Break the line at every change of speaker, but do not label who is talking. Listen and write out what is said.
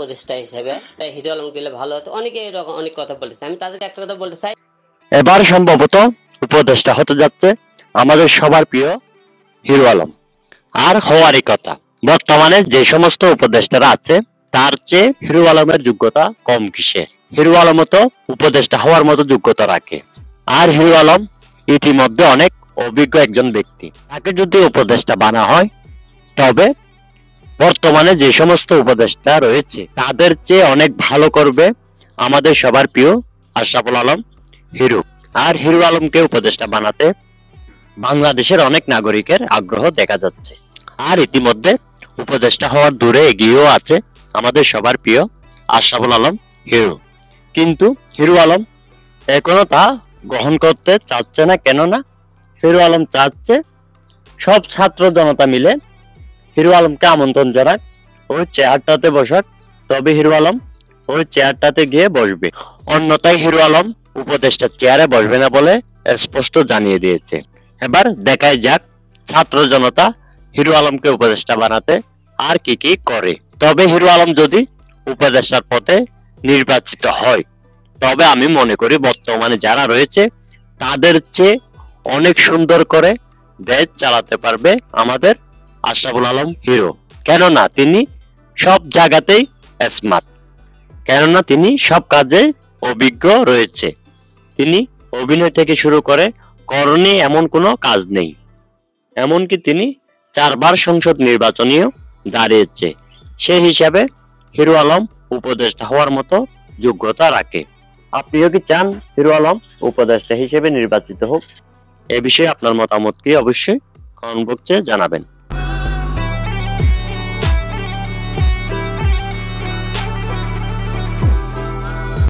উপদেষ্টা হিসেবে হিরো আলম গেলে ভালো হতো। অনেকে এরকম অনেক কথা বলেছে, আমি তাদেরকে একটা কথা বলতে চাই,
এবার সম্ভবত উপদেষ্টা হতে যাচ্ছে আমাদের সবার প্রিয় হিরো আলম। আর হওয়ারই কথা। বর্তমানে যে সমস্ত উপদেষ্টারা আছে তার চেয়ে হিরো আলমের যোগ্যতা কম কিসে? হিরো আলমও তো উপদেষ্টা হওয়ার মতো যোগ্যতা রাখে। আর হিরো আলম ইতিমধ্যে অনেক অভিজ্ঞ একজন ব্যক্তি, তাকে যদি উপদেষ্টা বানা হয় তবে বর্তমানে যে সমস্ত উপদেষ্টা রয়েছে তাদের চেয়ে অনেক ভালো করবে আমাদের সবার প্রিয় আশরাফুল আলম হিরো। আর হিরো আলমকে উপদেষ্টা বানাতে বাংলাদেশের অনেক নাগরিকের আগ্রহ দেখা যাচ্ছে। আর ইতিমধ্যে উপদেষ্টা হওয়ার দূরে এগিয়েও আছে আমাদের সবার প্রিয় আশরাফুল আলম হিরো। কিন্তু হিরো আলম এখনো তা গ্রহণ করতে চাচ্ছে না। কেননা হিরো আলম চাচ্ছে সব ছাত্র জনতা মিলে হিরো আলমকে আমন্ত্রণ জানাক, ওই চেয়ারটাতে বসাক, তবে হিরো আলম ওই চেয়ারটাতে গিয়ে বসবে। অন্যথায় হিরো আলম উপদেষ্টার চেয়ারে বসবে না বলে স্পষ্ট জানিয়ে দিয়েছে। এবার দেখাই যাক ছাত্র জনতা হিরো আলমকে উপদেষ্টা বানাতে আর কি কি করে। তবে হিরো আলম যদি উপদেষ্টার পথে নির্বাচিত হয় তবে আমি মনে করি বর্তমানে যারা রয়েছে তাদের চেয়ে অনেক সুন্দর করে দেশ চালাতে পারবে আমাদের আশরাফুল আলম হিরো। কেননা তিনি সব জায়গাতেই স্মার্ট, কেননা তিনি সব কাজে অভিজ্ঞ রয়েছে। তিনি অভিনয় থেকে শুরু করে করণীয় এমন কোনো কাজ নেই। এমনকি তিনি 4 বার সংসদ নির্বাচনেও দাঁড়িয়েছে। সেই হিসাবে হিরো আলম উপদেষ্টা হওয়ার মতো যোগ্যতা রাখে। আপনিও কি চান হিরো আলম উপদেষ্টা হিসেবে নির্বাচিত হোক? এ বিষয়ে আপনার মতামত কি অবশ্যই কমেন্ট বক্সে জানাবেন।